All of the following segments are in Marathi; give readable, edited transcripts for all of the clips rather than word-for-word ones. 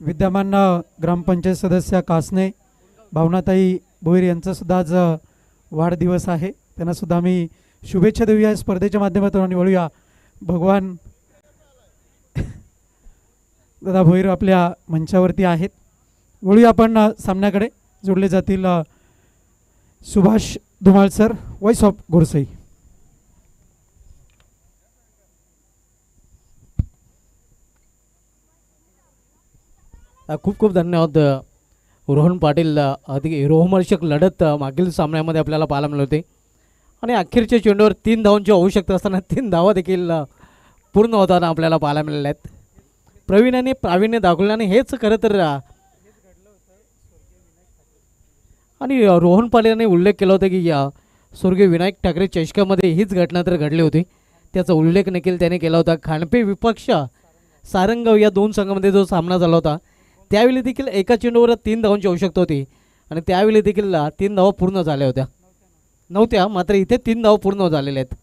विद्यमान ग्रामपंचायत सदस्य कासने भावनाताई भोईर यांचा सुद्धा आज वाढदिवस आहे. त्यांना सुद्धा आम्ही शुभेच्छा देऊया या स्पर्धेच्या माध्यमातून आणि वळूया भगवान दादा भोईर आपल्या मंचावरती आहेत. वळूया आपण सामन्याकडे. जोडले जातील Subhash Dhumal sir, voice of Ghorsai. खूप खूप धन्यवाद रोहन पाटील. रोमहर्षक लढत मागील सामन्यामध्ये आपल्याला पाहायला मिळाली होती आणि अखेरच्या चेंडूवर 3 धावांची आवश्यकता असताना 3 धावा देखील पूर्ण होताना आपल्याला पाहायला मिळाल्या आहेत. प्रवीणाने प्रावीण्य दाखवल्याने हेच खरं तर आणि रोहन पाटीलने उल्लेख केला होता की या स्वर्गीय विनायक ठाकरे चषकामध्ये हीच घटना तर घडली होती. त्याचा उल्लेख देखील त्याने केला होता. खांडपे विपक्ष सारंगाव या 2 संघामध्ये जो सामना झाला होता त्यावेळी देखील एका चेंडूवर 3 धावांची आवश्यकता होती आणि त्यावेळी देखील 3 धावा पूर्ण झाल्या होत्या नव्हत्या, मात्र इथे 3 धावा पूर्ण झालेल्या आहेत.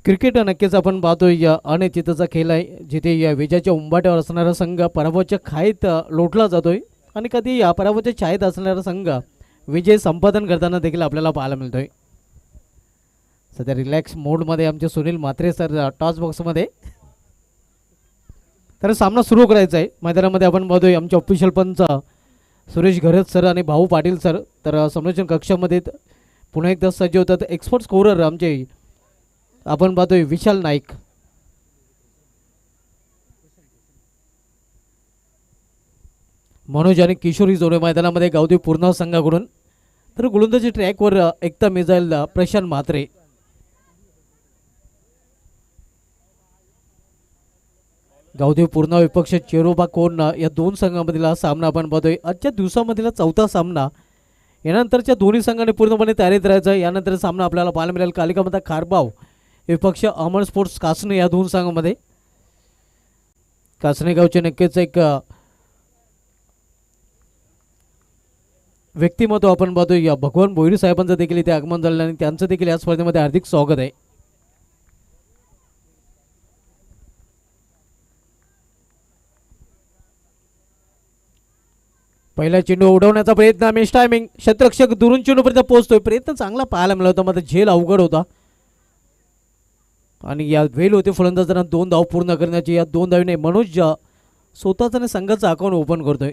क्रिकेट नक्कीच आपण पाहतोय या अनिश्चिततेचा खेळ आहे, जिथे या विजयाच्या उंबाट्यावर असणारा संघ पराभवाच्या खाईत लोटला जातोय आणि कधी या पराभवाच्या छायेत असणारा संघ विजय संपादन करताना देखील आपल्याला पाहायला मिळतोय. सध्या रिलॅक्स मोडमध्ये आमचे सुनील म्हात्रे सर टॉस बॉक्समध्ये. तर सामना सुरू करायचा आहे. मैदानामध्ये आपण पाहतोय आमचे ऑफिशियल पंच सुरेश घरत सर आणि भाऊ पाटील सर. तर संरक्षण कक्षामध्ये पुन्हा एकदा सज्ज होतात एक्सपर्ट स्कोरर आमचे आपण पाहतोय विशाल नाईक. मनोज आणि किशोरी जोडे मैदानामध्ये गावदेव पूर्ण संघाकडून. तर गोलंदाजी ट्रॅकवर एकता मिसाईल प्रशांत म्हात्रे. गावदेव पूर्ण विपक्ष चेरोबा कोण या 2 संघामधील सामना आपण पाहतोय. आजच्या दिवसामधील 4था सामना. यानंतरच्या दोन्ही संघांनी पूर्णपणे तयारीत राहायचं. यानंतर सामना आपल्याला पाहायला मिळेल कालिकामाता खारबाव विपक्ष अमर स्पोर्ट्स कासने या 2 संघांमध्ये. कासने गावचे नक्कीच एक व्यक्तिमत्व आपण पाहतोय या भगवान भोईर साहेबांचं देखील इथे आगमन झालं आणि त्यांचं देखील या स्पर्धेमध्ये हार्दिक स्वागत आहे. पहिला चेंडू उडवण्याचा प्रयत्न, मिस टायमिंग. क्षेत्ररक्षक दुरून चेंडूपर्यंत पोहोचतोय. प्रयत्न चांगला पाहायला मिळाला होता, मात्र झेल अवघड होता आणि या वेळ होते फलंदाजांना 2 धाव पूर्ण करण्याची. या 2 धावीने मनोज स्वतःचा संघाचा अकाउंट ओपन करतोय.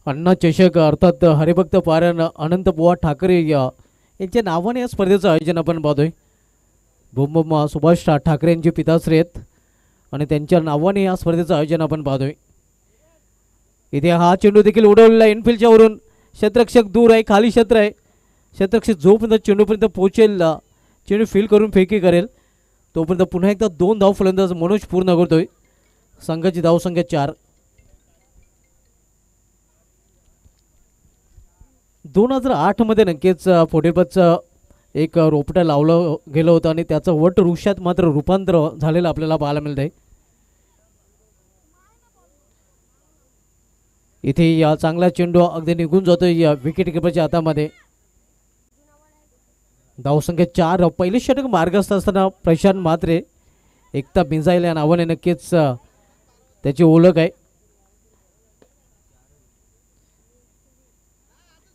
अण्णा चषक अर्थात हरिभक्त पारायण अनंत बुवा ठाकरे यांच्या नावाने या स्पर्धेचं आयोजन आपण पाहतोय. बुमबुम सुभाष ठाकरे यांचे पिताश्री आहेत आणि त्यांच्या नावाने या स्पर्धेचं आयोजन आपण पाहतोय. इथे हा चेंडू देखील उडवलेला इनफिल्डच्या वरून. क्षेत्ररक्षक दूर आहे, खाली क्षेत्र आहे. क्षेत्ररक्षक जोपर्यंत चेंडूपर्यंत पोहोचेल, चेंडू फील करून फेकी करेल तोपर्यंत पुन्हा एकदा 2 धाव फलंदाज मनोज पूर्ण करतोय. संघाची धावसंख्या 4. 2008 मध्ये नक्कीच फोटेपचं एक रोपटं लावलं गेलं होतं आणि त्याचं वट वृक्षात मात्र रूपांतर झालेलं आपल्याला पाहायला मिळत आहे. इथे या चांगला चेंडू अगदी निघून जातोय या विकेट किपरच्या हातामध्ये. धावसंख्या 4. पहिले षटक मार्गस्थ असताना प्रशांत म्हात्रे एकता मिसाईल या नावाने नक्कीच त्याची ओळख आहे.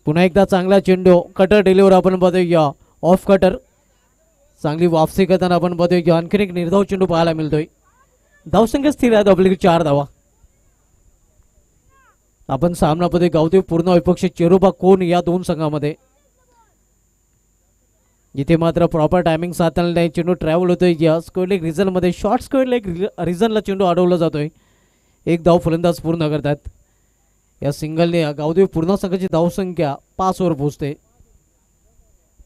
पुन्हा एकदा चांगला चेंडू कटर डिलिव्हर आपण पाहतोय ऑफ कटर. चांगली वापसी करताना आपण पाहतोय आणखीन एक निर्धाव चेंडू पाहायला मिळतोय. धावसंख्या स्थिर आहे आपल्याकडे 4 धावा. आपण सामना पाहतोय गावदेव पूर्ण विपक्ष चेरोबा कोण या 2 संघामध्ये. इथे मात्र प्रॉपर टायमिंग साधताना नाही. चेंडू ट्रॅव्हल होतोय या स्क्वेअर लेग रिझनमध्ये. शॉर्ट स्क्वेअर लेग रिझनला चेंडू अडवला जातोय. 1 धाव फलंदाज पूर्ण करतात. या सिंगलने गावदेव पूर्ण संघाची धावसंख्या 5 वर पोहोचते.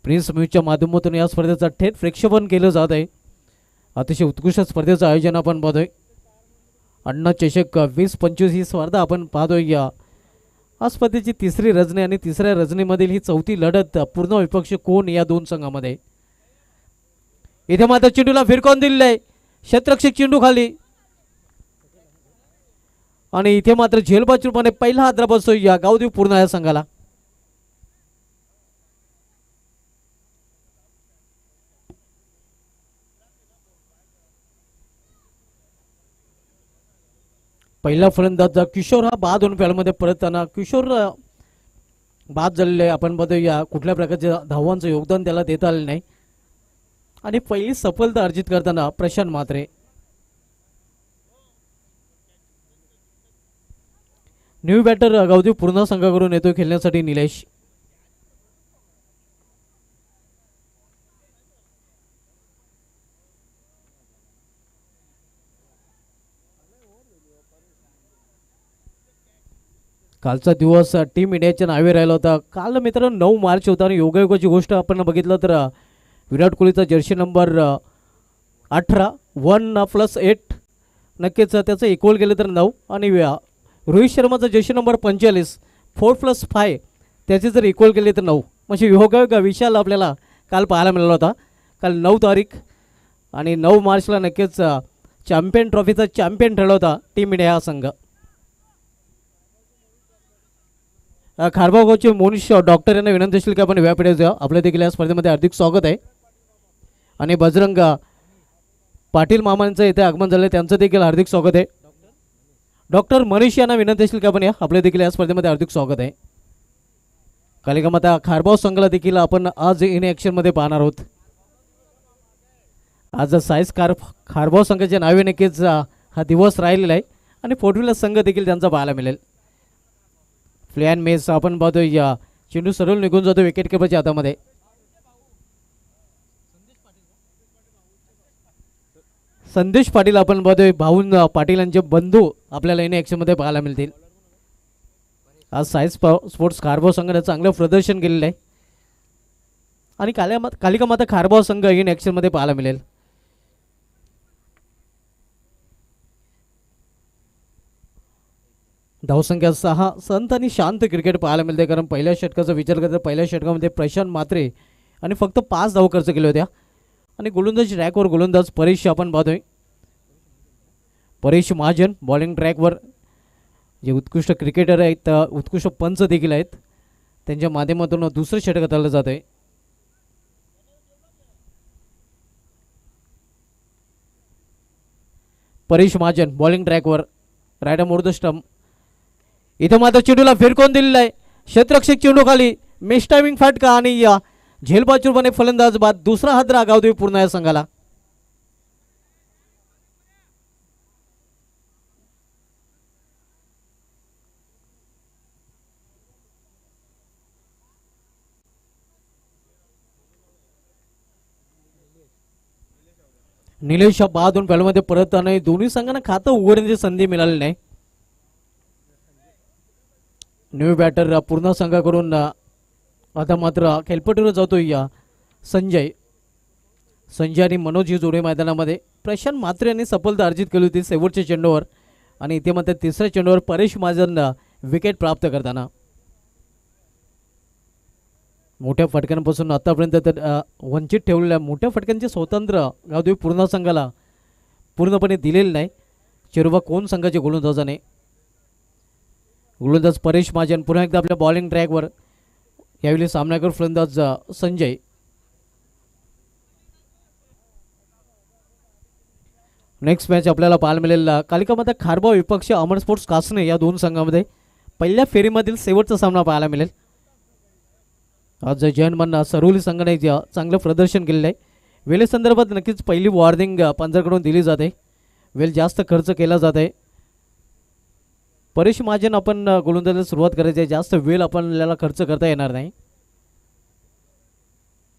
प्रिन्स म्यूजच्या माध्यमातून या स्पर्धेचं थेट प्रक्षेपण केलं जात आहे. अतिशय उत्कृष्ट स्पर्धेचं आयोजन आपण पाहतोय. अण्णा चषक 20-25 ही स्पर्धा आपण पाहतोय. या स्पर्धेची 3री रजनी आणि 3ऱ्या रजनीमधील ही 4थी लढत पूर्ण विपक्ष कोण या 2 संघामध्ये. इथे मात्र चेंडूला फिरकावून दिलेलं आहे. क्षेत्ररक्षक चेंडू खाली आणि इथे मात्र झेलबाज रूपाने पहिला हादरा बसतोय या गावदेव पूर्ण या संघाला. पहिला फलंदाज किशोर हा बाद होऊन फॅलमध्ये परतताना किशोर बाद झालेले आपण बघूया कुठल्या प्रकारच्या धावांचं योगदान त्याला देता आलं नाही आणि पहिली सफलता अर्जित करताना प्रशांत म्हात्रे. न्यू बॅटर गावदेव पूर्ण संघाकडून येतो खेळण्यासाठी निलेश. कालचा दिवस टीम इंडियाच्या नावे राहिला होता. काल मित्रांनो 9 मार्च होता आणि योगायोगाची गोष्ट आपण बघितलं तर विराट कोहलीचा जर्सी नंबर 18 1+8 नक्कीच त्याचं इक्वल केलं तर 9 आणि रोहित शर्माचा जर्सी नंबर 45 4+5 त्याचे जर इक्वल केले तर 9 म्हणजे योगायोग विशाल आपल्याला काल पाहायला मिळाला होता. काल 9 तारीख आणि 9 मार्चला नक्कीच चॅम्पियन ट्रॉफीचा चॅम्पियन ठरला होता टीम इंडिया हा संघ. खारबागावचे मोनिश डॉक्टर यांना विनंती असेल की आपण व्यापीठ आपल्या देखील या स्पर्धेमध्ये हार्दिक स्वागत आहे. आणि बजरंग पाटील मामांचं इथे आगमन झालं त्यांचं देखील हार्दिक स्वागत आहे. डॉक्टर मनीष यांना विनंती असेल की आपण आपल्या देखील या स्पर्धेमध्ये हार्दिक स्वागत आहे. कालिकामाता खारबाव संघाला देखील आपण आज इन ॲक्शनमध्ये पाहणार आहोत. आज साईज खारबाव संघाच्या नावे नक्कीच हा दिवस राहिलेला आहे आणि 4 व्हीलर संघ देखील त्यांचा पाहायला मिळेल. प्ले अँड मेस आपण पाहतोय या चेंडू सरळ निघून जातो विकेट किपरच्या हातामध्ये. संदेश पाटील आपण पाहतोय भाऊन पाटील यांचे बंधू आपल्याला इन ॲक्शनमध्ये पाहायला मिळतील. आज साईज स्पोर्ट्स खारबाव संघाने चांगलं प्रदर्शन केलेलं आहे आणि कालिका माता खारबाव संघ इन ॲक्शनमध्ये पाहायला मिळेल. धावसंख्या 6 संत आणि शांत क्रिकेट पाहायला मिळते कारण पहिल्या षटकाचा विचार करता पहिल्या षटकामध्ये प्रशांत म्हात्रे आणि फक्त 5 धावा खर्च केल्या होत्या आणि गोलंदाज ट्रॅकवर गोलंदाज परेश आपण पाहतोय. परेश महाजन बॉलिंग ट्रॅकवर जे उत्कृष्ट क्रिकेटर आहेत उत्कृष्ट पंच देखील आहेत त्यांच्या माध्यमातून दुसरं षटक हाताळलं जात आहे. परेश महाजन बॉलिंग ट्रॅकवर राईट मोर द स्टंप. इथं मात्र चेंडूला फिरकून दिलेला आहे. क्षेत्ररक्षक चेंडू खाली मिस टायमिंग फटका आणि या झेलबाजूरपणे फलंदाज बाद दुसरा हादरा गावदेवी पूर्ण या संघाला. निलेश बाद होऊन फॅलमध्ये परत नाही दोन्ही संघांना खातं उघडण्याची संधी मिळाली नाही. न्यू बॅटर पूर्ण संघाकडून आता मात्र खेळपट्टीवर जातो या संजय आणि मनोज ही जोडी मैदानामध्ये. प्रशांत म्हात्रे यांनी सफलता अर्जित केली होती शेवटच्या चेंडूवर आणि इथे मात्र तिसऱ्या चेंडूवर परेश महाजन विकेट प्राप्त करताना मोठ्या फटक्यांपासून आतापर्यंत तर वंचित ठेवलेल्या मोठ्या फटक्यांचे स्वतंत्र गावदेवी पूर्ण संघाला पूर्णपणे दिलेले नाही. चिरुवा कोण संघाचे गोलंदाजाने गोलंदाज परेश महाजन पुन्हा एकदा आपल्या बॉलिंग ट्रॅकवर यावेळी सामनाकर फलंदाज संजय. नेक्स्ट मॅच आपल्याला पाहायला मिळेल कालिका माता खारबाव विपक्ष अमर स्पोर्ट्स कासने या दोन संघामध्ये पहिल्या फेरीमधील शेवटचा सामना पाहायला मिळेल. आज जयंत सरोली संघाने चांगलं प्रदर्शन केलेलं आहे. वेळेसंदर्भात नक्कीच पहिली वॉर्निंग पंजाकडून दिली जाते. वेळ जास्त खर्च केला जात आहे. परेश महाजन आपण गोलंदाजीला सुरुवात करायची आहे. जास्त वेळ आपल्याला खर्च करता येणार नाही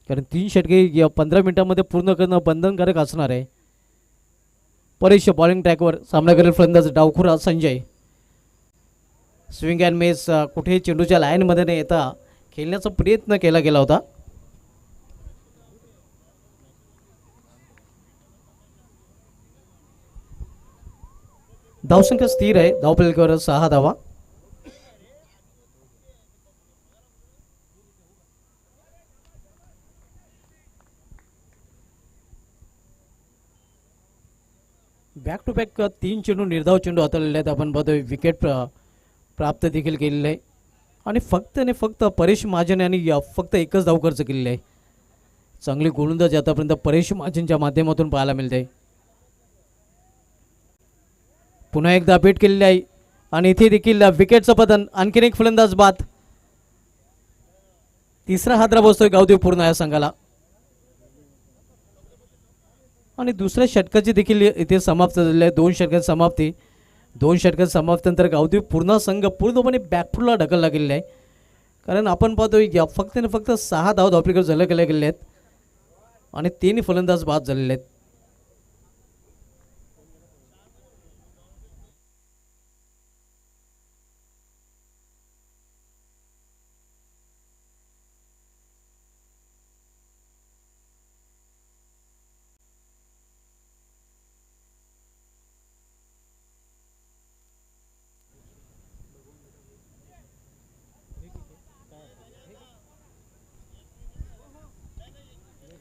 कारण 3 षटके 15 मिनिटांमध्ये पूर्ण करणं बंधनकारक असणार आहे. परेश बॉलिंग ट्रॅकवर सामना करेल फलंदाज डावखुरा संजय. स्विंग अँड मिस कुठेही चेंडूच्या लाईनमध्ये न येता खेळण्याचा प्रयत्न केला गेला होता. धावसंख्या स्थिर आहे. धावफलकावर 6 धावा. बॅक टू बॅक 3 चेंडू निर्धाव चेंडू हाताळलेले आहेत. आपण बघतोय विकेट प्राप्त देखील केलेले आहे आणि फक्त परेश महाजन यांनी फक्त एकच धाव खर्च केलेली आहे. चांगली गोलंदाजी आतापर्यंत परेश महाजनच्या माध्यमातून पाहायला मिळते. पुन्हा एकदा अपडेट केलेली आहे आणि इथे देखील विकेटचं पतन. आणखीन एक फलंदाज बाद. तिसरा हादरा बसतोय गावदेव पूर्ण या संघाला आणि दुसऱ्या षटकाची देखील इथे समाप्त झालेली आहे. 2 षटकात समाप्ती. 2 षटकात समाप्तीनंतर गावदेव पूर्ण संघ पूर्णपणे बॅकफुटला ढकलला गेलेला आहे. कारण आपण पाहतोय या फक्त आणि फक्त 6 धाव धावपलीकडे झलक केल्या गेले आहेत आणि 3 फलंदाज बाद झालेले आहेत.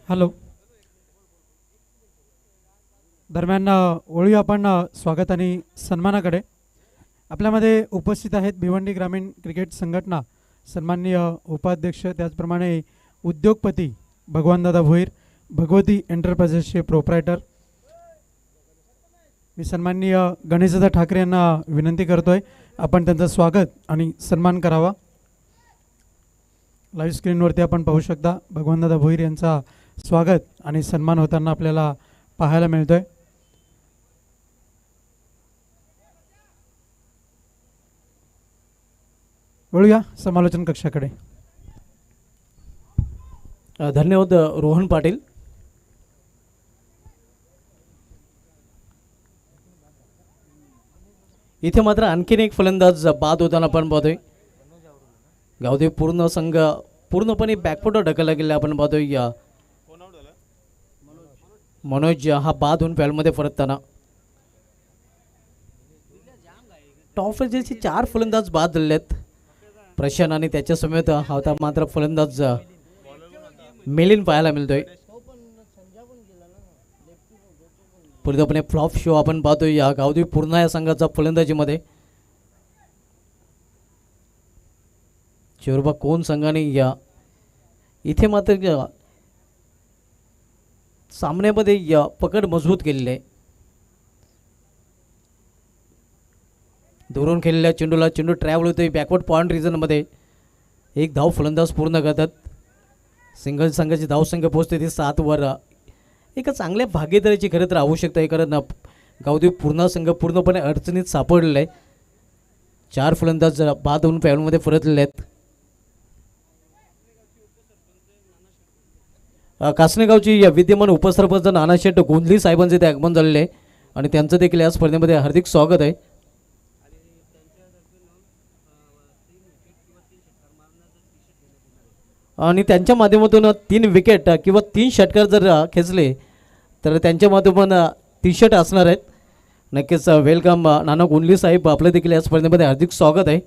हॅलो. दरम्यान वळूया आपण स्वागत आणि सन्मानाकडे. आपल्यामध्ये उपस्थित आहेत भिवंडी ग्रामीण क्रिकेट संघटना सन्माननीय उपाध्यक्ष, त्याचप्रमाणे उद्योगपती भगवानदादा भोईर, भगवती एंटरप्राइजेसचे प्रोप्रायटर. मी सन्माननीय गणेशदादा ठाकरे यांना विनंती करतोय आपण त्यांचं स्वागत आणि सन्मान करावा. लाईव्ह स्क्रीनवरती आपण पाहू शकता भगवानदादा भोईर यांचा स्वागत आणि सन्मान होताना आपल्याला पाहायला मिळतोय. वळूया समालोचन कक्षाकडे. धन्यवाद रोहन पाटील. इथे मात्र आणखीन एक फलंदाज बाद होताना आपण पाहतोय. गावदेव पूर्ण संघ पूर्णपणे बॅकफुटवर ढकलला गेला आपण पाहतोय. या मनोज हा बाद होऊन पॅलमध्ये परतताना. टॉप फलंदाजीचे 4 फलंदाज बाद झालेले आहेत. प्रशांत आणि त्याच्या समेत हा मात्र फलंदाज मिलिंद पाहायला मिळतोय. पूर्णपणे फ्लॉप शो आपण पाहतोय या गावदेव पूर्ण या संघाचा फलंदाजीमध्ये. शेवरबा कोण संघाने या इथे मात्र सामन्यामध्ये या पकड मजबूत केलेली आहे. दुरून खेळलेल्या चेंडूला चेंडू ट्रॅव्हल होतोय बॅकवर्ड पॉइंट रिजनमध्ये. 1 धाव फलंदाज पूर्ण करतात. सिंगल संघाची धावसंख्या पोहोचते ती 7 वर. एका चांगल्या भागीदारीची खरं तर आवश्यकता आहे, कारण गावदेव पूर्ण संघ पूर्णपणे अडचणीत सापडलेला आहे. 4 फलंदाज बाद होऊन पॅलमध्ये परतलेले आहेत. कासनेगावची या विद्यमान उपसरपंच नाना शेट गोंधली साहेबांचे ते आगमन झालेले आहे आणि त्यांचं देखील या स्पर्धेमध्ये हार्दिक स्वागत आहे. आणि त्यांच्या माध्यमातून 3 विकेट किंवा 3 षटकार जर खेचले तर त्यांच्या माध्यमातून टी-शर्ट असणार आहेत. नक्कीच वेलकम नाना गोंधली साहेब, आपलं देखील या स्पर्धेमध्ये हार्दिक स्वागत आहे.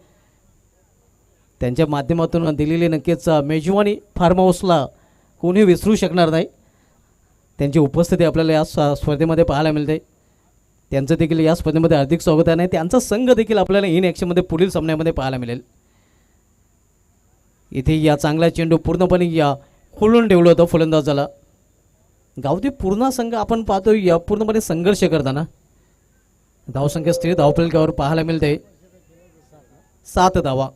त्यांच्या माध्यमातून दिलेली नक्कीच मेजवानी फार्म हाऊसला कोणी विसरू शकणार नाही. त्यांची उपस्थिती आपल्याला या स्पर्धेमध्ये पाहायला मिळते. त्यांचं देखील या स्पर्धेमध्ये हार्दिक स्वागत आहे आणि त्यांचा संघ देखील आपल्याला इन ॲक्शनमध्ये पुढील सामन्यामध्ये पाहायला मिळेल. इथे या चांगला चेंडू पूर्णपणे या खोलून ठेवलं होतं फलंदाजाला. गावदेव पूर्ण संघ आपण पाहतो या पूर्णपणे संघर्ष करताना. धावसंख्या स्थिर धावफलकावर पाहायला मिळते 7 धावा.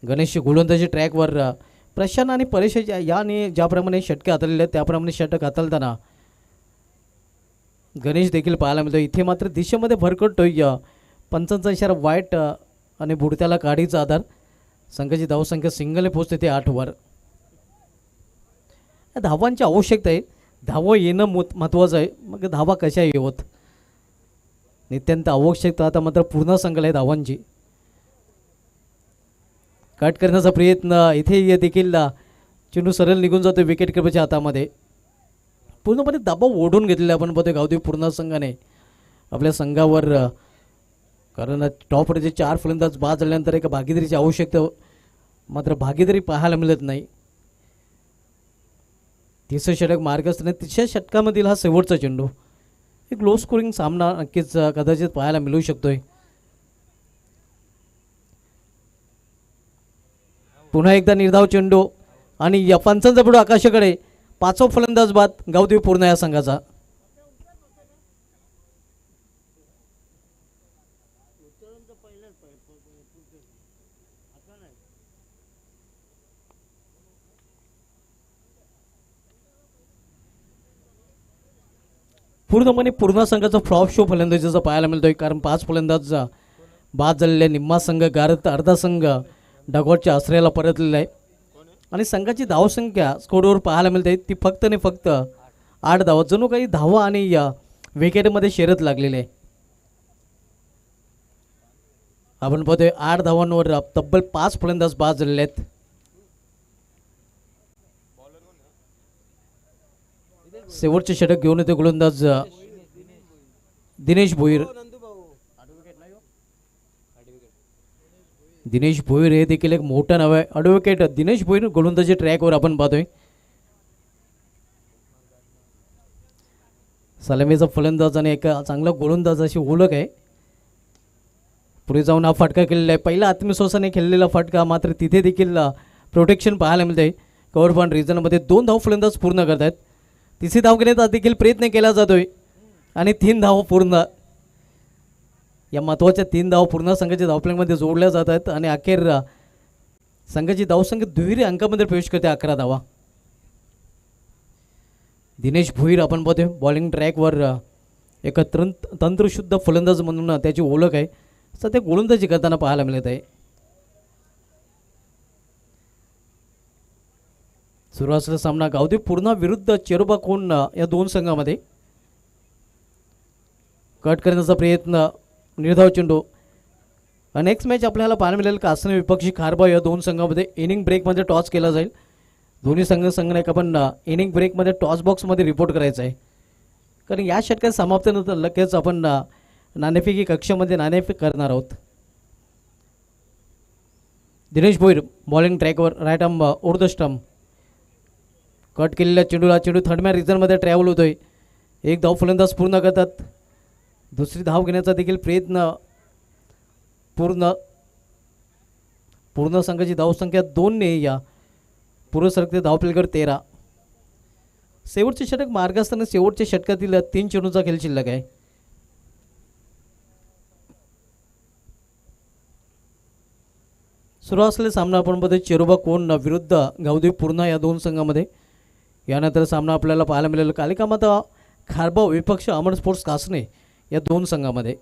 गणेश गोलंदाजी ट्रॅकवर प्रशांत आणि परेश याने ज्याप्रमाणे षटके हाताळलेले आहेत त्याप्रमाणे षटक हाताळताना गणेश देखील पाहायला मिळतो. इथे मात्र दिशेमध्ये भरकटतोय पंचांचा इशारा वाईट आणि बुडत्याला काढीचा आधार. संघाची धावसंख्या सिंगलने पोहोचते ते 8 वर. धावांची आवश्यकता आहे. धावा येणं महत्त्वाचं आहे. मग धावा कशा येवत नित्यंत आवश्यकता आता मात्र पूर्ण संघाला आहे धावांची. कट करण्याचा प्रयत्न इथे देखील चेंडू सरळ निघून जातो विकेट किपरच्या हातामध्ये. पूर्णपणे दबाव ओढून घेतलेला आपण बघतोय गावदेव पूर्ण संघाने आपल्या संघावर. कारण टॉप ऑर्डरचे 4 फलंदाज बाद झाल्यानंतर एका भागीदारीची आवश्यकता मात्र भागीदारी पाहायला मिळत नाही. 30 षटक मार्ग असताना 300 षटकामधील हा शेवटचा चेंडू. एक लो स्कोरिंग सामना नक्कीच कदाचित पाहायला मिळू शकतोय. पुन्हा एकदा निर्धाव चेंडू आणि या पंचांचा पुढे आकाशाकडे. 5वा फलंदाज बाद गावदेव पूर्ण या संघाचा. पूर्णपणे पूर्ण संघाचा फ्लॉप शो फलंदाजीचा पाहायला मिळतोय, कारण 5 फलंदाज बाद झालेले. निम्मा संघ गारत, अर्धा संघ डगॉटच्या आश्रयाला परतलेला आहे आणि संघाची धावसंख्या स्कोरवर पाहायला मिळते ती फक्त आणि फक्त 8 धावा. जणू काही धावा आणि या विकेटमध्ये शर्यत लागलेली आहे. आपण पाहतोय 8 धावांवर तब्बल 5 फलंदाज बाद झालेले आहेत. शेवटचे षटक घेऊन येते गोलंदाज दिनेश भोईर. दिनेश भोईर हे देखील एक मोठं नाव आहे. ॲडव्होकेट दिनेश भोईर गोलंदाजी ट्रॅकवर आपण पाहतोय. सलामीचा फलंदाज आणि एक चांगला गोलंदाज अशी ओळख आहे. पुढे जाऊन हा फटका केलेला आहे. पहिला आत्मविश्वासाने खेळलेला फटका, मात्र तिथे देखील प्रोटेक्शन पाहायला मिळते. कव्हर पॉईंट रिजनमध्ये 2 धाव फलंदाज पूर्ण करतात. तिसरी धाव घेण्याचा देखील प्रयत्न केला जातोय आणि 3 धाव पूर्ण. या महत्त्वाच्या 3 धाव पूर्ण संघाच्या धावप्लॅनमध्ये जोडल्या जातात आणि अखेर संघाची धावसंख्या दुहेरी अंकामध्ये प्रवेश करते, 11 धावा. दिनेश भोईर आपण पाहतोय बॉलिंग ट्रॅकवर एक तंत्रशुद्ध फलंदाज म्हणून त्याची ओळख आहे. सध्या गोलंदाजी करताना पाहायला मिळत आहे. सुरू असलेला सामना गावदेव पूर्णा विरुद्ध चेरोबा कोण या 2 संघामध्ये. कट करण्याचा प्रयत्न, निर्धाव चेंडू. नेक्स्ट मॅच आपल्याला पाहायला मिळेल कासने विपक्षी खारबा या 2 संघामध्ये. इनिंग ब्रेकमध्ये टॉस केला जाईल. दोन्ही संघनायक आपण इनिंग ब्रेकमध्ये टॉस बॉक्समध्ये रिपोर्ट करायचं आहे, कारण या षटकात समाप्तीनंतर लगेच आपण नाणेफेकी कक्षामध्ये नाणेफेक करणार आहोत. दिनेश भोईर बॉलिंग ट्रॅकवर, right arm over the stump. Cut केलेल्या चेंडूला चेंडू थर्डमॅन रिझनमध्ये ट्रॅव्हल होतोय. 1 धाव फलंदाज पूर्ण करतात. दुसरी धाव घेण्याचा देखील प्रयत्न. पूर्ण संघाची धावसंख्या 2 ने या पूर्व सरकते धावफलकावर 13. शेवटचे षटक मार्ग असताना शेवटच्या षटकातील 3 चेंडूचा खेळ शिल्लक आहे. सुरू असलेला सामना आपण बघतोय चेरोबा कोण विरुद्ध गावदेव पूर्णा या 2 संघामध्ये. यानंतर सामना आपल्याला पाहायला मिळेल कालिकामाता खारबा विपक्ष अमर स्पोर्ट्स कासने या 2 संघामध्ये.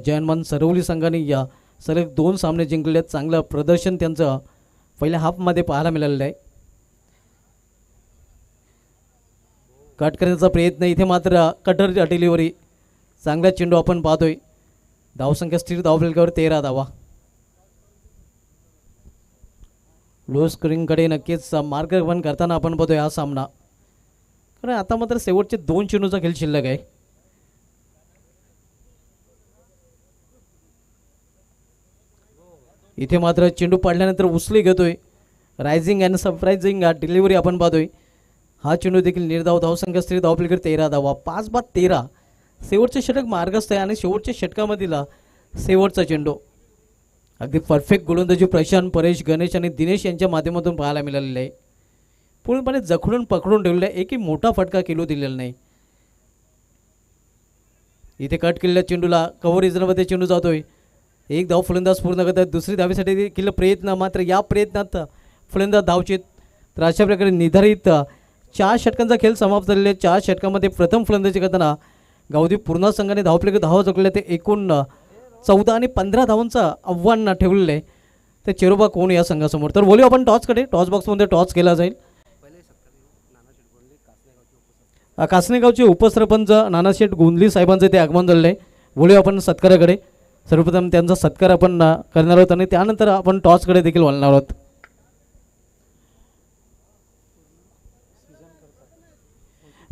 जयनमान सरवली संघाने या सलग 2 सामने जिंकले आहेत. चांगलं प्रदर्शन त्यांचं पहिल्या हाफमध्ये पाहायला मिळालेलं आहे. कट करण्याचा प्रयत्न, इथे मात्र कटर डिलिव्हरी. चांगला चेंडू आपण पाहतोय. धावसंख्या स्थिर धावफलकावर 13 धावा. लो स्कोरिंगकडे नक्कीच मार्गक्रमण करताना आपण पाहतोय हा सामना, कारण आता मात्र शेवटचे 2 चेंडूचा खेळ शिल्लक आहे. इथे मात्र चेंडू पडल्यानंतर उचली घेतोय. रायझिंग अँड सरप्रायझिंग डिलिव्हरी आपण पाहतोय. हा चेंडू देखील निर्धाव. धावसंख्या स्थिर धावफलकावर 13 धावा. 5-13 शेवटचे षटक मार्गस्थ आहे आणि शेवटच्या षटकामधील शेवटचा चेंडू. अगदी परफेक्ट गोलंदाजी प्रशांत, परेश, गणेश आणि दिनेश यांच्या माध्यमातून पाहायला मिळालेलं आहे. पूर्णपणे जखडून पकडून ठेवलेला आहे. एकही मोठा फटका केलू दिलेला नाही. इथे कट केलेल्या चेंडूला कव्हर रिजनमध्ये चेंडू जातोय. 1 धाव फलंदाज पूर्ण करतात. दुसरी धावेसाठी देखील प्रयत्न, मात्र या प्रयत्नात फलंदाज धावचेत. तर अशा प्रकारे निर्धारित 4 षटकांचा खेळ समाप्त झालेला आहे. 4 षटकामध्ये प्रथम फलंदाजी करताना गावदेव पूर्णा संघाने धावफलक धावा जोडल्या. ते एकूण 14 आणि 15 धावांचं आव्हान ठेवलेलं आहे ते चेरोबा कोण या संघासमोर. तर बोलू आपण टॉसकडे. टॉस बॉक्समध्ये टॉस केला जाईल. कासनेगावचे उपसरपंच नानाशेठ गोंधली साहेबांचे ते आगमन झालेलं आहे. बोलूया आपण सत्काराकडे. सर्वप्रथम त्यांचा सत्कार आपण करणार आहोत आणि त्यानंतर आपण टॉसकडे देखील वळणार आहोत.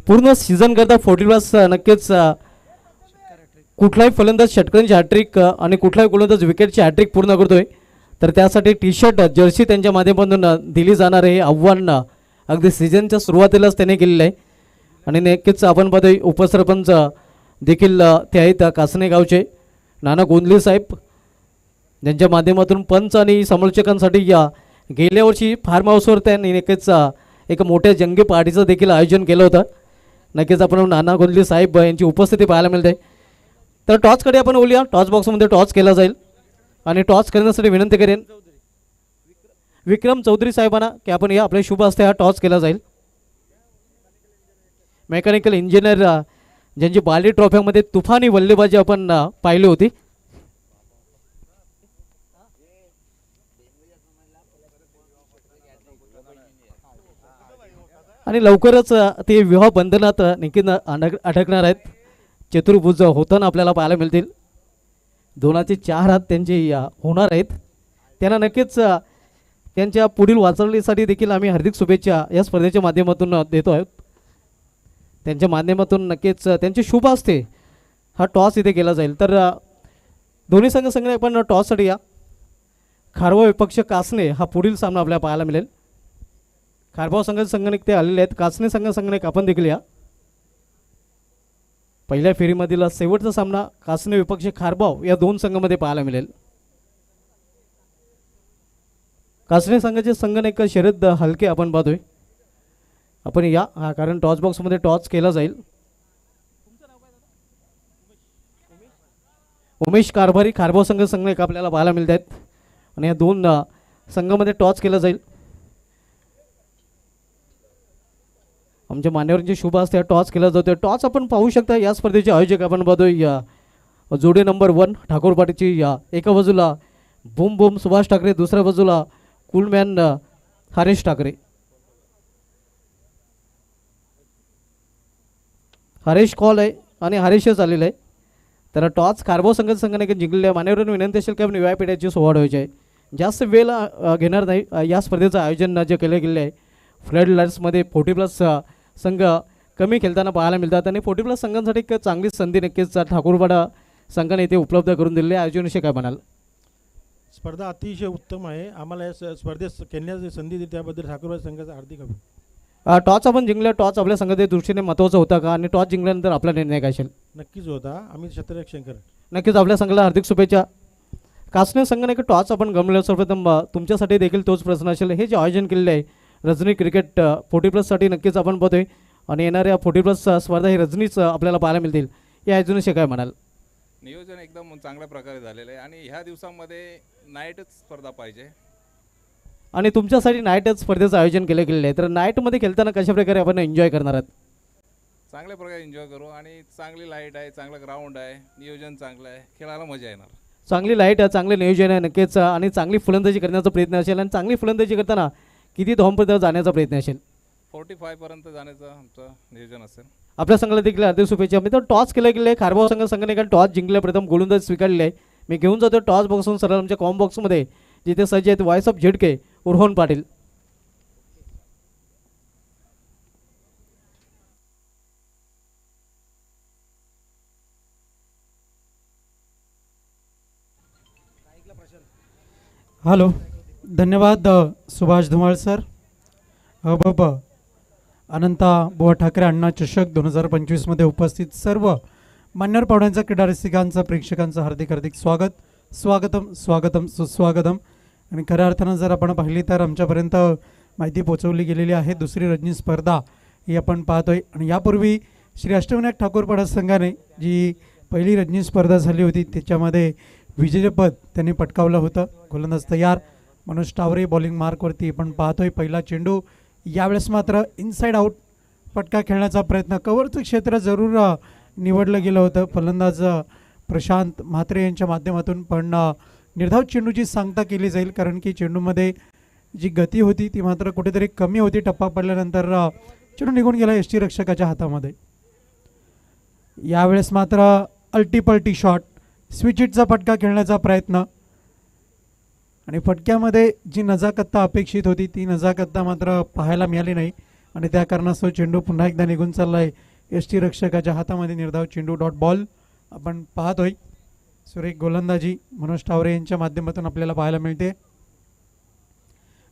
पूर्ण सीझन करता 40+ नक्कीच कुठलाही फलंदाज षटकांची हॅट्रिक आणि कुठलाही गोलंदाज विकेटची हॅट्रिक पूर्ण करतोय, तर त्यासाठी टी शर्ट, जर्सी त्यांच्या माध्यमातून दिली जाणार आहे. हे आव्हान अगदी सीझनच्या सुरुवातीलाच त्याने केलेलं आहे आणि नक्कीच आपण पाहतोय उपसरपंच देखील ते आहेत कासने गावचे नाना गोंधली साहेब, ज्यांच्या माध्यमातून पंच आणि समालोचकांसाठी या गेल्या वर्षी फार्म हाऊसवर त्यांनी नक्कीच एक मोठ्या जंगी पार्टीचं देखील आयोजन केलं होतं. नक्कीच आपण नाना गोंधली साहेब यांची उपस्थिती पाहायला मिळते. तर टॉसकडे आपण बोलूया. टॉस बॉक्समध्ये टॉस केला जाईल आणि टॉस करण्यासाठी विनंती करेन विक्रम चौधरी साहेबांना की आपण या आपल्या शुभ हस्ते हा टॉस केला जाईल. मेकॅनिकल इंजिनियर ज्यांची बाली ट्रॉफ्यामध्ये तुफानी वल्लेबाजी आपण पाहिली होती. आणि लवकरच ते विवाह बंधनात नक्की अडकणार आहेत. चतुर्भुज होताना आपल्याला पाहायला मिळतील. 2-4 हात त्यांचे होणार आहेत. त्यांना नक्कीच त्यांच्या पुढील वाटचालीसाठी देखील आम्ही हार्दिक शुभेच्छा या स्पर्धेच्या माध्यमातून देतो आहोत. त्यांच्या माध्यमातून नक्कीच त्यांचे शुभ असते हा टॉस इथे केला जाईल. तर दोन्ही संघ आपण टॉससाठी या. खारवा विपक्ष कासने हा पुढील सामना आपल्याला पाहायला मिळेल. खारबाव संघनिक ते आलेले आहेत. कासने संघनिक आपण देखील या. पहिल्या फेरीमधील शेवटचा सामना कासने विपक्ष खारबाव या 2 संघामध्ये पाहायला मिळेल. कासने संघाचे संघनिक शरद हलके आपण पाहतोय. आपण या कारण टॉस बॉक्समध्ये टॉस केला जाईल. उमेश कारभारी खारबाव संघनिक आपल्याला पाहायला मिळत आहेत. आणि या 2 संघामध्ये टॉस केला जाईल. आमच्या मान्यवरांची शुभ असते टॉस केला जातो. टॉस आपण पाहू शकता. या स्पर्धेचे आयोजक आपण पाहतोय जोडे नंबर 1 ठाकूरपाटीची एका बाजूला बूम बूम सुभाष ठाकरे, दुसऱ्या बाजूला कूलमॅन हरेश ठाकरे. हरेश कॉल आहे आणि हरेशच आलेलं आहे. तर टॉस खारबाव संघाने जिंकलेले आहे. मान्यवरांनी विनंती असेल की आपण व्यापीठाची सोहळ व्हायची आहे. जास्त वेळ घेणार नाही. या स्पर्धेचं आयोजन जे केले गेले आहे फ्लड लाईट्समध्ये 40+ संघ कमी खेळताना पाहायला मिळतात. आणि 40+ संघांसाठी एक चांगली संधी नक्कीच ठाकूरपाडा संघाने इथे उपलब्ध करून दिलेली आहे. आयोजनाविषयी काय म्हणाल? स्पर्धा अतिशय उत्तम आहे. आम्हाला या स्पर्धेत खेळण्याची संधी दिली त्याबद्दल ठाकूरपाडा संघाचा हार्दिक अभिनंदन. टॉस आपण जिंकला. टॉस आपल्या संघाच्या दृष्टीने महत्त्वाचा होता का? आणि टॉस जिंकल्यानंतर आपला निर्णय काय असेल? नक्कीच होता. आम्ही क्षेत्ररक्षण करत. नक्कीच आपल्या संघाला हार्दिक शुभेच्छा. कासने संघाने टॉस आपण गमवलं. सर्वप्रथम तुमच्यासाठी देखील तोच प्रश्न असेल. हे जे आयोजन केलेलं आहे रजनी क्रिकेट 40+साठी नक्कीच आपण पाहतोय. आणि येणाऱ्या 40+ स्पर्धा ही रजनीच आपल्याला पाहायला मिळतील. या आयोजनाविषयी काय म्हणाल? नियोजन एकदम चांगल्या प्रकारे झालेलं आहे. आणि ह्या दिवसामध्ये नाईटच स्पर्धा पाहिजे. आणि तुमच्यासाठी नाईटच स्पर्धेचं आयोजन केलं गेलेलं आहे. तर नाईटमध्ये खेळताना कशा प्रकारे आपण एन्जॉय करणार आहात? चांगल्या प्रकारे एन्जॉय करू. आणि चांगली लाईट आहे, चांगलं ग्राउंड आहे, नियोजन चांगलं आहे, खेळायला मजा येणार. चांगली लाईट आहे, चांगले नियोजन आहे नक्कीच. आणि चांगली फलंदाजी करण्याचा प्रयत्न असेल. आणि चांगली फलंदाजी करताना किती धावांपर्यंत जाण्याचा प्रयत्न असेल? 45पर्यंत जाण्याचं आमचं नियोजन असेल. आपल्या संघाला देखील हार्दिक शुभेच्छा. मी तर टॉस केलं गेलं आहे. खारबाव संघाने काल टॉस जिंकल्या. प्रथम गोलंदाज स्वीकारले आहे. मी घेऊन जातो टॉस बॉक्सहून सरळ आमच्या कॉम बॉक्समध्ये जिथे सज्ज आहेत वॉइस ऑफ झिडके उर्होन पाटील. हॅलो, धन्यवाद सुभाष धुमाळ सर. ब अनंता बुवा ठाकरे अण्णा चषक 2025मध्ये उपस्थित सर्व मान्यवर पाहुण्यांचा, क्रीडा रसिकांचं, प्रेक्षकांचं हार्दिक हार्दिक स्वागतम सुस्वागतम. आणि खऱ्या अर्थानं जर आपण पाहिली तर आमच्यापर्यंत माहिती पोचवली गेलेली आहे. दुसरी रजनी स्पर्धा ही आपण पाहतोय. आणि यापूर्वी श्री अष्टविनायक ठाकूरपाडा संघाने जी पहिली रजनी स्पर्धा झाली होती त्याच्यामध्ये विजेतेपद त्यांनी पटकावलं होतं. गोलंदाज तयार मनोज टावरे बॉलिंग मार्कवरती आपण पाहतोय. पहिला चेंडू यावेळेस मात्र इनसाइड आउट फटका खेळण्याचा प्रयत्न. कव्हरचं क्षेत्र जरूर निवडलं गेलं होतं फलंदाज प्रशांत म्हात्रे यांच्या माध्यमातून. पण निर्धाव चेंडूची सांगता केली जाईल कारण की चेंडूमध्ये जी गती होती ती मात्र कुठेतरी कमी होती. टप्पा पडल्यानंतर चेंडू निघून गेला यष्टीरक्षकाच्या हातामध्ये. यावेळेस मात्र अल्टीपल्टी शॉट स्विच हिटचा फटका खेळण्याचा प्रयत्न. आणि फटक्यामध्ये जी नजाकत्ता अपेक्षित होती ती नजाकत्ता मात्र पाहायला मिळाली नाही. आणि त्या कारणास्तव चेंडू पुन्हा एकदा निघून चालला आहे यष्टीरक्षकाच्या हातामध्ये. निर्धाव चेंडू डॉट बॉल आपण पाहतोय. सुरेख गोलंदाजी मनोज टावरे यांच्या माध्यमातून आपल्याला पाहायला मिळते.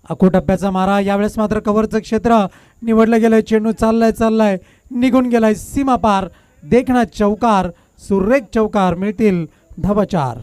आखो टप्प्याचा मारा. यावेळेस मात्र कव्हरचं क्षेत्र निवडलं गेलंय. चेंडू चाललाय निघून गेलाय सीमा पार. देखणा चौकार, सुरेख चौकार. मिळतील धावा 4.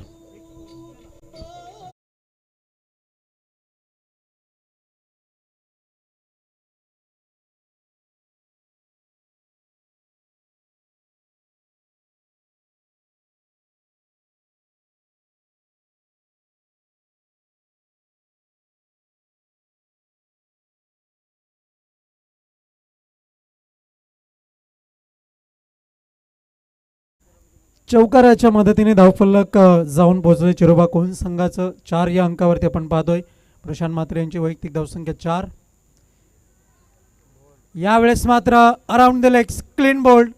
चौकाराच्या मदतीने धावफलक जाऊन पोहोचले चिरोबा कोण संघाचं. 4 या अंकावरती आपण पाहतोय. प्रशांत म्हात्रे यांची वैयक्तिक धावसंख्या 4. यावेळेस मात्र around the legs clean bowled.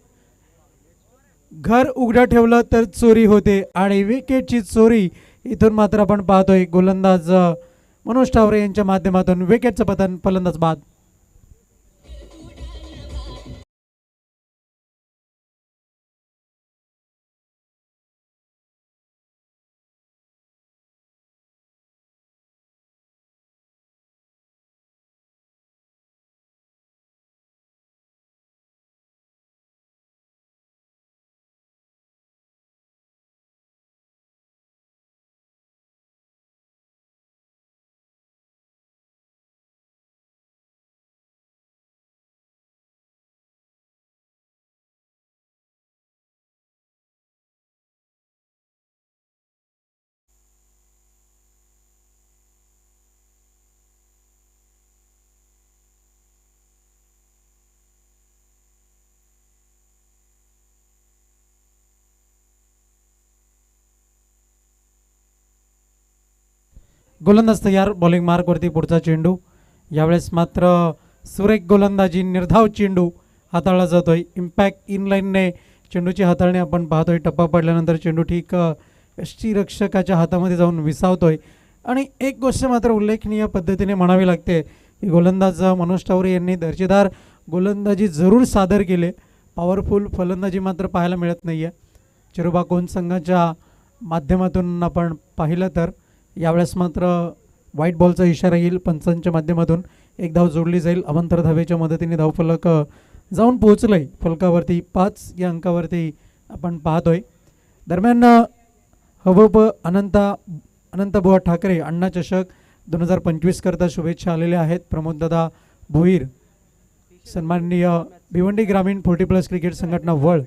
घर उघडं ठेवलं तर चोरी होते आणि विकेटची चोरी इथून मात्र आपण पाहतोय. गोलंदाज मनोज टावरे यांच्या माध्यमातून विकेटचं पतन, फलंदाज बाद. गोलंदाज तयार. बॉलिंग मार्कवरती पुढचा चेंडू. यावेळेस मात्र सुरेख गोलंदाजी, निर्धाव चेंडू हाताळला जातोय. इम्पॅक्ट इनलाईनने चेंडूची हाताळणी आपण पाहतोय. टप्पा पडल्यानंतर चेंडू ठीक यष्टीरक्षकाच्या हातामध्ये जाऊन विसावतोय. आणि एक गोष्ट मात्र उल्लेखनीय पद्धतीने म्हणावी लागते की गोलंदाज मनोज टावरे यांनी दर्जेदार गोलंदाजी जरूर सादर केले. पॉवरफुल फलंदाजी मात्र पाहायला मिळत नाही आहे. चिरोबा कोण संघाच्या माध्यमातून आपण पाहिलं तर यावेळेस मात्र व्हाईट बॉलचा इशारा येईल पंचांच्या माध्यमातून. एक धाव जोडली जाईल. अवंतर धावेच्या मदतीने धावफलक जाऊन पोहोचलंय फलकावरती. 5 या अंकावरती आपण पाहतोय. दरम्यान हबप अनंतबुवा ठाकरे अण्णा चषक 2025 करता शुभेच्छा आलेल्या आहेत. प्रमोददादा भोईर, सन्माननीय भिवंडी ग्रामीण 40+ क्रिकेट संघटना वळ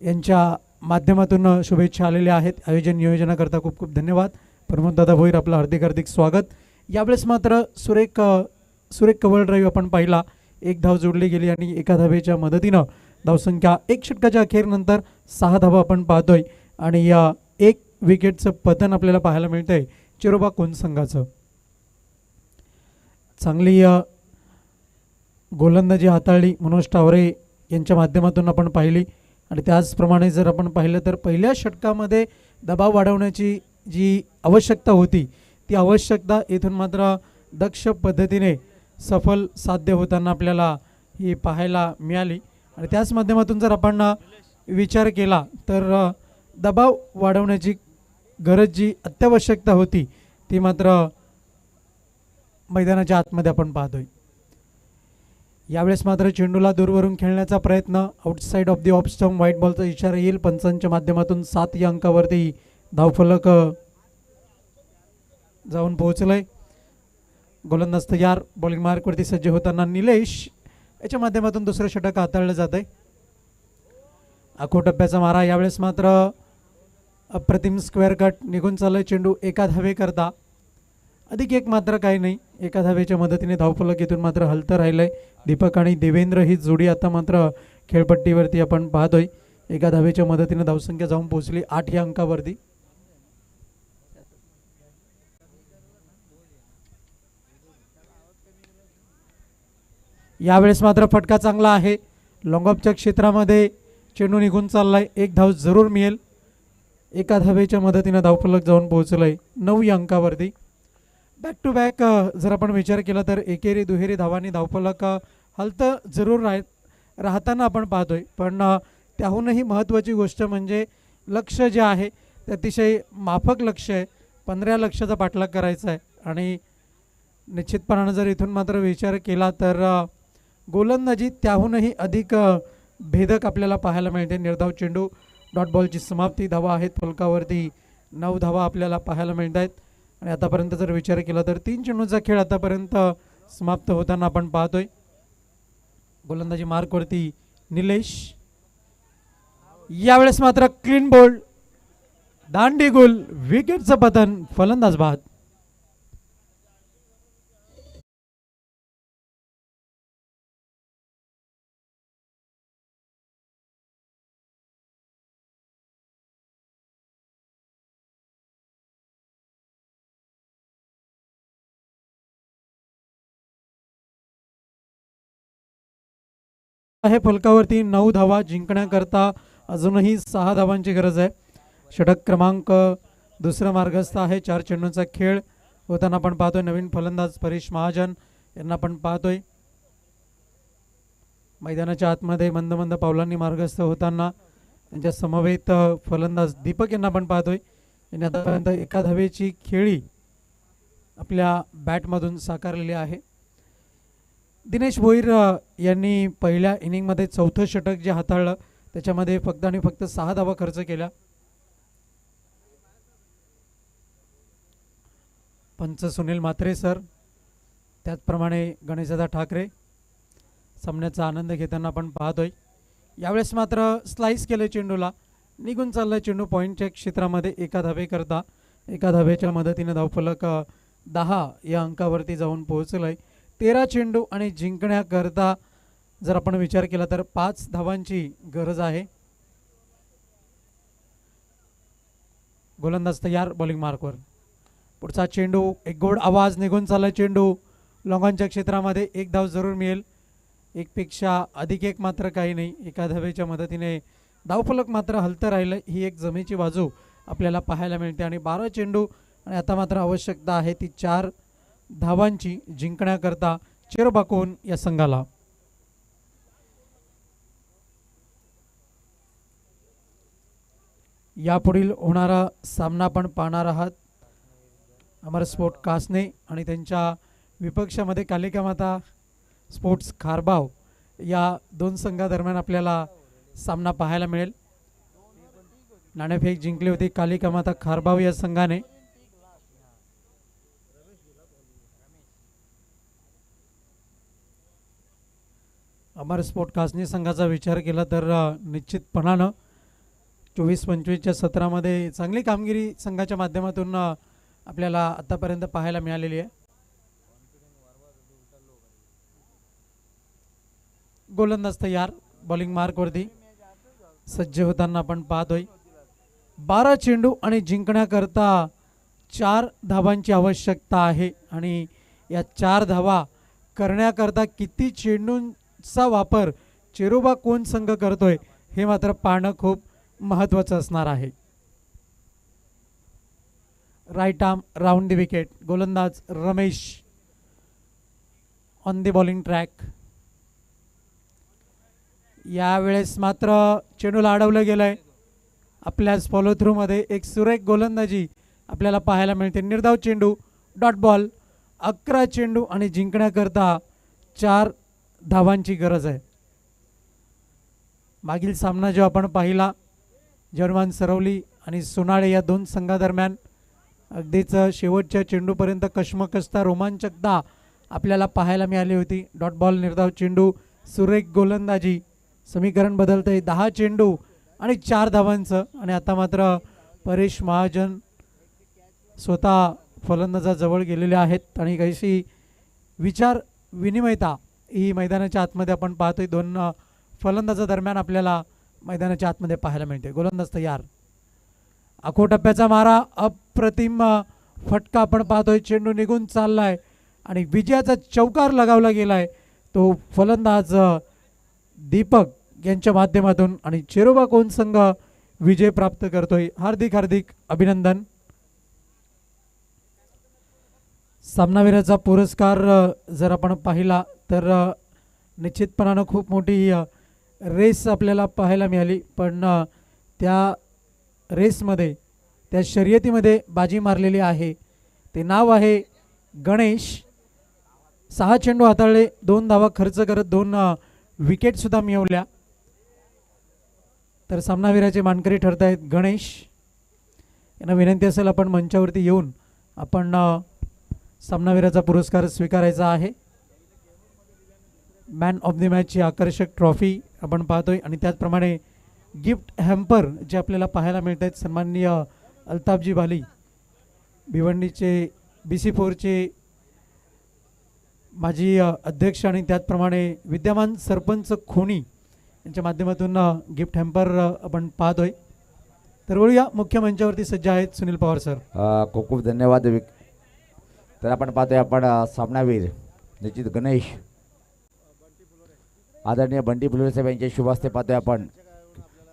यांच्या माध्यमातून शुभेच्छा आलेल्या आहेत. आयोजन नियोजनाकरता खूप खूप धन्यवाद. प्रमोददादा भोईर, आपलं हार्दिक स्वागत. यावेळेस मात्र सुरेख कव्हर ड्राईव्ह आपण पाहिला. एक धाव जोडली गेली आणि एका धावेच्या मदतीनं धावसंख्या 1 षटकाच्या अखेरनंतर 6 धावा आपण पाहतोय. आणि या 1 विकेटचं पतन आपल्याला पाहायला मिळतंय चिरोबा कोण संघाचं. चांगली गोलंदाजी हाताळली मनोज टावरे यांच्या माध्यमातून आपण पाहिली. आणि त्याचप्रमाणे जर आपण पाहिलं तर पहिल्या षटकामध्ये दबाव वाढवण्याची जी आवश्यकता होती ती आवश्यकता इथून मात्र दक्ष पद्धतीने सफल साध्य होताना आपल्याला ही पाहायला मिळाली. आणि त्याच माध्यमातून जर आपण विचार केला तर दबाव वाढवण्याची गरज जी अत्यावश्यकता होती ती मात्र मैदानाच्या आतमध्ये आपण पाहतोय. यावेळेस मात्र चेंडूला दूरवरून खेळण्याचा प्रयत्न. Outside of the off stump. White बॉलचा इशारा येईल पंचांच्या माध्यमातून. 7 या अंकावरती धावफलक जाऊन पोहोचलंय. गोलंदाज तयार. बॉलिंग मार्कवरती सज्ज होताना निलेश याच्या माध्यमातून दुसरं षटक हाताळलं जात आहे. आखो टप्प्याचा मारा. यावेळेस मात्र अप्रतिम स्क्वेअर कट निघून चाललाय चेंडू एका धावेकरता. अधिक एक मात्र काही नाही. एका धावेच्या मदतीने धावफलक इथून मात्र हलतं राहिलंय. दीपक आणि देवेंद्र ही जोडी आता मात्र खेळपट्टीवरती आपण पाहतोय. एका धावेच्या मदतीने धावसंख्या जाऊन पोहोचली 8 या अंकावरती. यावेळेस मात्र फटका चांगला आहे. लॉंग ऑफच्या क्षेत्रामध्ये चेंडू निघून चाललाय. एक धाव जरूर मिळेल. एका धावेच्या मदतीने धावफलक जाऊन पोहोचलंय 9 या अंकावरती. बॅक टू बॅक जर आपण विचार केला तर एकेरी दुहेरी धावांनी धावफलक हलतं जरूर राहताना आपण पाहतोय. पण त्याहूनही महत्त्वाची गोष्ट म्हणजे लक्ष जे आहे ते अतिशय माफक लक्ष आहे. 15 लक्षाचा पाठलाग करायचा आहे. आणि निश्चितपणानं जर इथून मात्र विचार केला तर गोलंदाजी त्याहूनही अधिक भेदक आपल्याला पाहायला मिळते. निर्धाव चेंडू. डॉट बॉलची समाप्ती. धावा आहेत फलकावरती 9 धावा आपल्याला पाहायला मिळत आहेत. आणि आतापर्यंत जर विचार केला तर 3 चेंडूचा खेळ आतापर्यंत समाप्त होताना आपण पाहतोय. गोलंदाजी मार्कवरती निलेश. यावेळेस मात्र क्लीन बोल्ड. दांडी गुल. विकेटचं पतन, फलंदाज बाद. आहे फलकावरती 9 धावा जिंकण्याकरता अजूनही 6 धावांची गरज आहे. षटक क्रमांक दुसरा मार्गस्थ आहे. 4 चेंडूंचा खेळ होताना आपण पाहतोय. नवीन फलंदाज परेश महाजन यांना आपण पाहतोय. मैदानाच्या आतमध्ये मंद मंद पावलांनी मार्गस्थ होताना त्यांच्या समवेत फलंदाज दीपक यांना आपण पाहतोय. यांनी आतापर्यंत एका धावेची खेळी आपल्या बॅटमधून साकारलेली आहे. दिनेश भोईर यांनी पहिल्या इनिंगमध्ये चौथं षटक जे हाताळलं त्याच्यामध्ये फक्त आणि फक्त 6 धावा खर्च केल्या. पंच सुनील म्हात्रे सर, त्याचप्रमाणे गणेशदादा ठाकरे सामन्याचा आनंद घेताना आपण पाहतोय. यावेळेस मात्र स्लाइस केलं चेंडूला, निघून चाललं चेंडू पॉईंटच्या क्षेत्रामध्ये एका धावेकरता. एका धावेच्या मदतीने धावफलक 10 या अंकावरती जाऊन पोहोचलंय. 13 चेंडू आणि जिंकण्याकरता जर आपण विचार केला तर 5 धावांची गरज आहे. गोलंदाज तयार, बॉलिंग मार्कवर. पुढचा चेंडू, एक गोड आवाज, निघून चालला चेंडू लॉंगॉनच्या क्षेत्रामध्ये. 1 धाव जरूर मिळेल. 1 पेक्षा अधिक 1 मात्र काही नाही. एका धावेच्या मदतीने धावफलक मात्र हलतं राहिलं. ही एक जमेची बाजू आपल्याला पाहायला मिळते. आणि 12 चेंडू आणि आता मात्र आवश्यकता आहे ती 4 धावांची जिंकण्याकरता चेरोबाकोन या संघाला. यापुढील होणारा सामना आपण पाहणार आहात. अमर स्पोर्ट कासने आणि त्यांच्या विपक्षामध्ये कालिका माता स्पोर्ट्स खारबाव या 2 संघादरम्यान आपल्याला सामना पाहायला मिळेल. नाणेफेक जिंकली होती कालिका माता खारबाव या संघाने. अमर स्पोर्ट कासनी संघाचा विचार केला तर निश्चितपणानं 24-25च्या सत्रामध्ये चांगली कामगिरी संघाच्या माध्यमातून आपल्याला आतापर्यंत पाहायला मिळालेली आहे. गोलंदाज तयार, बॉलिंग मार्कवरती सज्ज होताना आपण पाहतोय. 12 चेंडू आणि जिंकण्याकरता 4 धावांची आवश्यकता आहे. आणि या 4 धावा करण्याकरता किती चेंडूंचा वापर चेरोबा कोण संघ करतोय हे मात्र पाहणं खूप महत्त्वाचं असणार आहे. Right arm round the wicket. गोलंदाज Ramesh on the bowling track. यावेळेस मात्र चेंडूला अडवलं गेलंय. आपल्याच फॉलो थ्रू मध्ये एक सुरेख गोलंदाजी आपल्याला पाहायला मिळते. निर्धाव चेंडू, डॉट बॉल. 11 चेंडू आणि जिंकण्याकरता 4 धावांची गरज आहे. मागील सामना जो आपण पाहिला जर्मन सरवली आणि सोनाळे या 2 संघादरम्यान अगदीच शेवटच्या चेंडूपर्यंत कश्मकस्ता रोमांचकता आपल्याला पाहायला मिळाली होती. डॉट बॉल, निर्धाव चेंडू, सुरेख गोलंदाजी. समीकरण बदलतंय. 10 चेंडू आणि 4 धावांचं. आणि आता मात्र परेश महाजन स्वतः फलंदाजाजवळ गेलेले आहेत आणि काहीशी विचार विनिमयता ही मैदानाच्या आतमध्ये आपण पाहतोय. 2 फलंदाजादरम्यान आपल्याला मैदानाच्या आतमध्ये पाहायला मिळते. गोलंदाज तयार, आखो टप्प्याचा मारा, अप्रतिम फटका आपण पाहतोय. चेंडू निघून चाललाय आणि विजयाचा चौकार लगावला गेलाय तो फलंदाज दीपक यांच्या माध्यमातून. आणि चेरोबा कोण संघ विजय प्राप्त करतोय. हार्दिक हार्दिक अभिनंदन. सामनावीराचा पुरस्कार जर आपण पाहिला तर निश्चितपणानं खूप मोठी रेस आपल्याला पाहायला मिळाली. पण त्या रेसमध्ये, त्या शर्यतीमध्ये बाजी मारलेली आहे ते नाव आहे गणेश. 6 चेंडू हाताळले, 2 धावा खर्च करत 2 विकेटसुद्धा मिळवल्या. तर सामनावीराचे मानकरी ठरत आहेत गणेश. यांना विनंती असेल आपण मंचावरती येऊन आपण सामनावीराचा पुरस्कार स्वीकारायचा आहे. मॅन ऑफ द मॅचची आकर्षक ट्रॉफी आपण पाहतोय. आणि त्याचप्रमाणे गिफ्ट हॅम्पर जे आपल्याला पाहायला मिळत आहेत. सन्माननीय अल्ताफजी बाली, भिवंडीचे BC4चे माजी अध्यक्ष आणि त्याचप्रमाणे विद्यमान सरपंच खोणी यांच्या माध्यमातून गिफ्ट हॅम्पर आपण पाहतोय. तर वळूया, मुख्य मंचावरती सज्ज आहेत सुनील पवार सर. खूप खूप धन्यवाद. तर आपण पाहतोय आपण सामनावीर निश्चित गणेश आदरणीय बंटी फुले साहेब यांचे शुभ हस्ते पाहतोय आपण,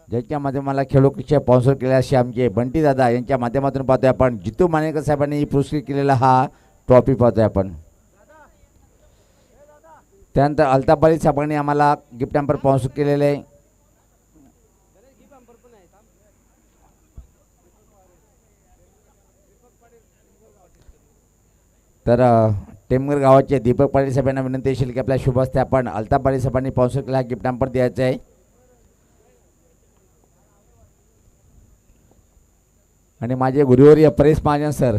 ज्यांच्या माध्यमाला खेळोचे स्पॉन्सर केले असे आमचे बंटी दादा यांच्या माध्यमातून पाहतोय आपण. जितू मानेकर साहेबांनी पुरस्कृत केलेला हा ट्रॉफी पाहतोय आपण. त्यानंतर अल्ताफ अली साहेबांनी आम्हाला गिफ्ट हॅम्पर स्पॉन्सर केलेले आहे. तर टेमगर गावाचे दीपक पाटील साहेबांना विनंती असेल की आपल्या शुभ हस्ते आपण अल्ताफ अली साहेबांनी स्पॉन्सर केलेला गिफ्ट हॅम्पर द्यायचा आहे. आणि माझे गुरुवर्य परेश महाजन सर,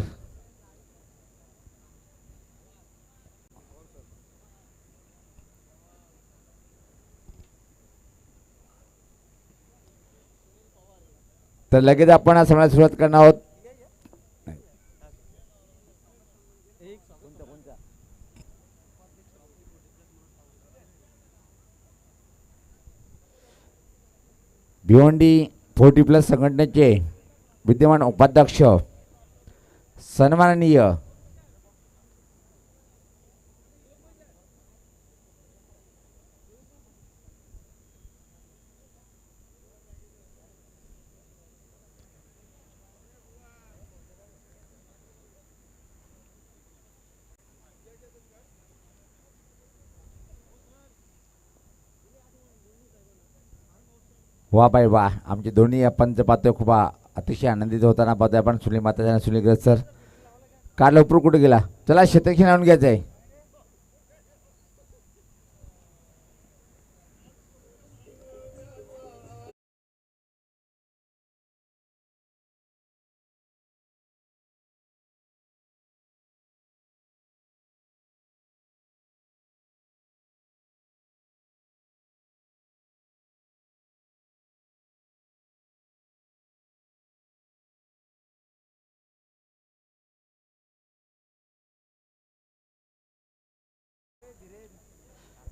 तर लगेच आपण आज समजायला सुरुवात करणार आहोत. भिवंडी 40+ संघटनेचे विद्यमान उपाध्यक्ष सन्माननीय वा बाई वा, आमचे दोन्ही पंच पाहतोय खूप अतिशय आनंदित होताना पाहतोय आपण. सुनील माता सुनील ग्रज सर काल लवकर कुठे गेला, चला शतकी लावून घ्यायचं आहे.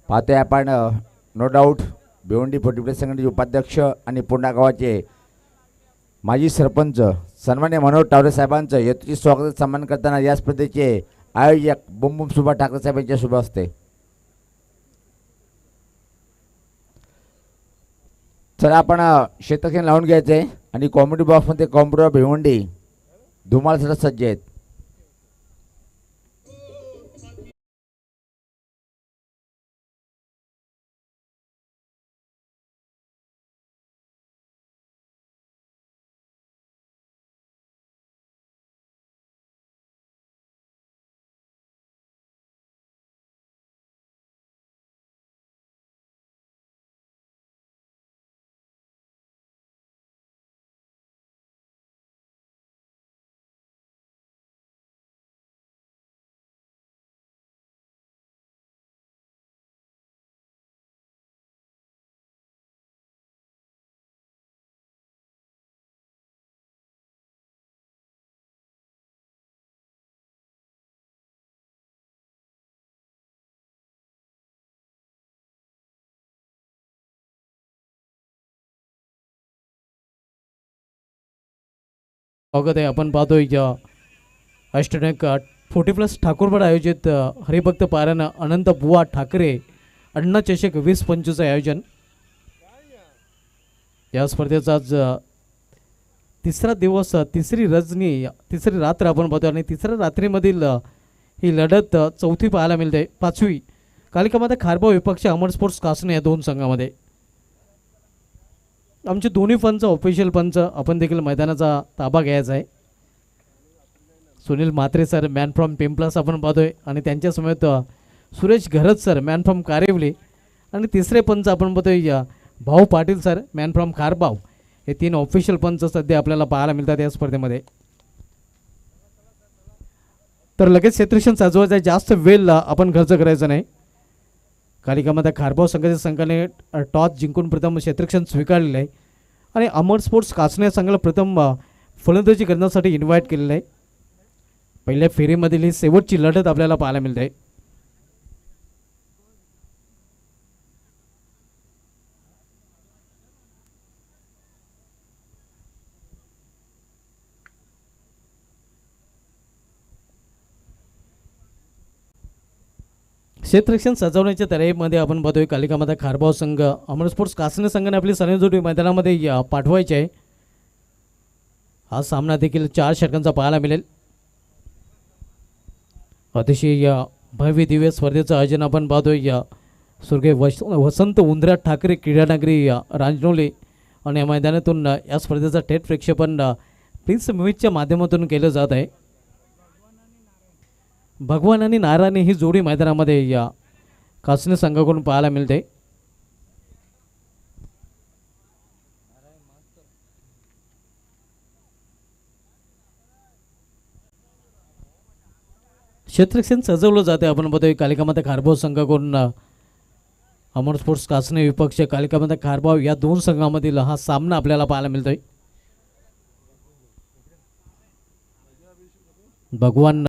पाहतोय आपण नो डाऊट भिवंडी 40+ संघटनेचे उपाध्यक्ष आणि पुंडा गावाचे माजी सरपंच सन्मान्य मनोहर टावरे साहेबांचं यथोचित स्वागत सन्मान करताना या स्पर्धेचे आयोजक बुमबुम सुभाष ठाकरे साहेब यांच्या शुभ हस्ते. चला आपण शेतखेन लावून घ्यायचे आणि कॉमेडी बॉक्समध्ये कॉम्प्युटर भिवंडी धुमाळ सज्ज आहेत. स्वागत आहे. आपण पाहतोय अष्टनायक 40+ ठाकूरवाड आयोजित हरिभक्त पारायण अनंत बुवा ठाकरे अण्णा चषक 2025 आयोजन. या स्पर्धेचा आज तिसरा दिवस, तिसरी रात्र आपण पाहतो आणि तिसऱ्या रात्रीमधील ही लढत चौथी पाहायला मिळते. 5वी कालिकामध्ये खारबाव विपक्ष अमर स्पोर्ट्स कासने या दोन संघामध्ये. आमचे दोन्ही पंच ऑफिशियल पंच आपण देखील मैदानाचा ताबा घ्यायचा आहे. Sunil Mhatre sir man from Pimplas आपण पाहतोय आणि त्यांच्यासमवेत Suresh Gharat sir man from Karevali आणि तिसरे पंच आपण पाहतोय Bhau Patil sir man from Kharbav. हे 3 ऑफिशियल पंच सध्या आपल्याला पाहायला मिळतात या स्पर्धेमध्ये. तर लगेच क्षेत्ररक्षण सजवायचं, जास्त वेळ आपण खर्च करायचा नाही. कालिकामध्ये खारबाव संघाने टॉस जिंकून प्रथम क्षेत्ररक्षण स्वीकारलेलं आहे आणि अमर स्पोर्ट्स कासने संघाला प्रथम फलंदाजी करण्यासाठी इन्व्हाइट केलेलं आहे. पहिल्या फेरीमधील ही शेवटची लढत आपल्याला पाहायला मिळते. क्षेत्ररक्षण सजवण्याच्या तयारीमध्ये आपण बघतोय कालिकामाता खारबाव संघ अमर स्पोर्ट्स कासने संघाने आपली सैन्य जोडी मैदानामध्ये पाठवायची आहे. हा सामना देखील 4 षटकांचा पाहायला मिळेल. अतिशय भव्य दिव्य स्पर्धेचं आयोजन आपण पाहतोय स्वर्गीय वसंत उंदरा ठाकरे क्रीडानगरी रांजनोली आणि या मैदानातून या स्पर्धेचं थेट प्रेक्षेपण प्रिन्स मूवीजच्या माध्यमातून केलं जात आहे. भगवान आणि नारायण ही जोडी मैदानामध्ये या कासने संघाकडून पाहायला मिळते. क्षेत्ररक्षण सजवलं जाते. आपण बघतोय कालिकामाता खारबाव संघाकडून अमर स्पोर्ट्स कासने विपक्ष कालिकामाता खारबाव या 2 संघामधील हा सामना आपल्याला पाहायला मिळतोय. भगवान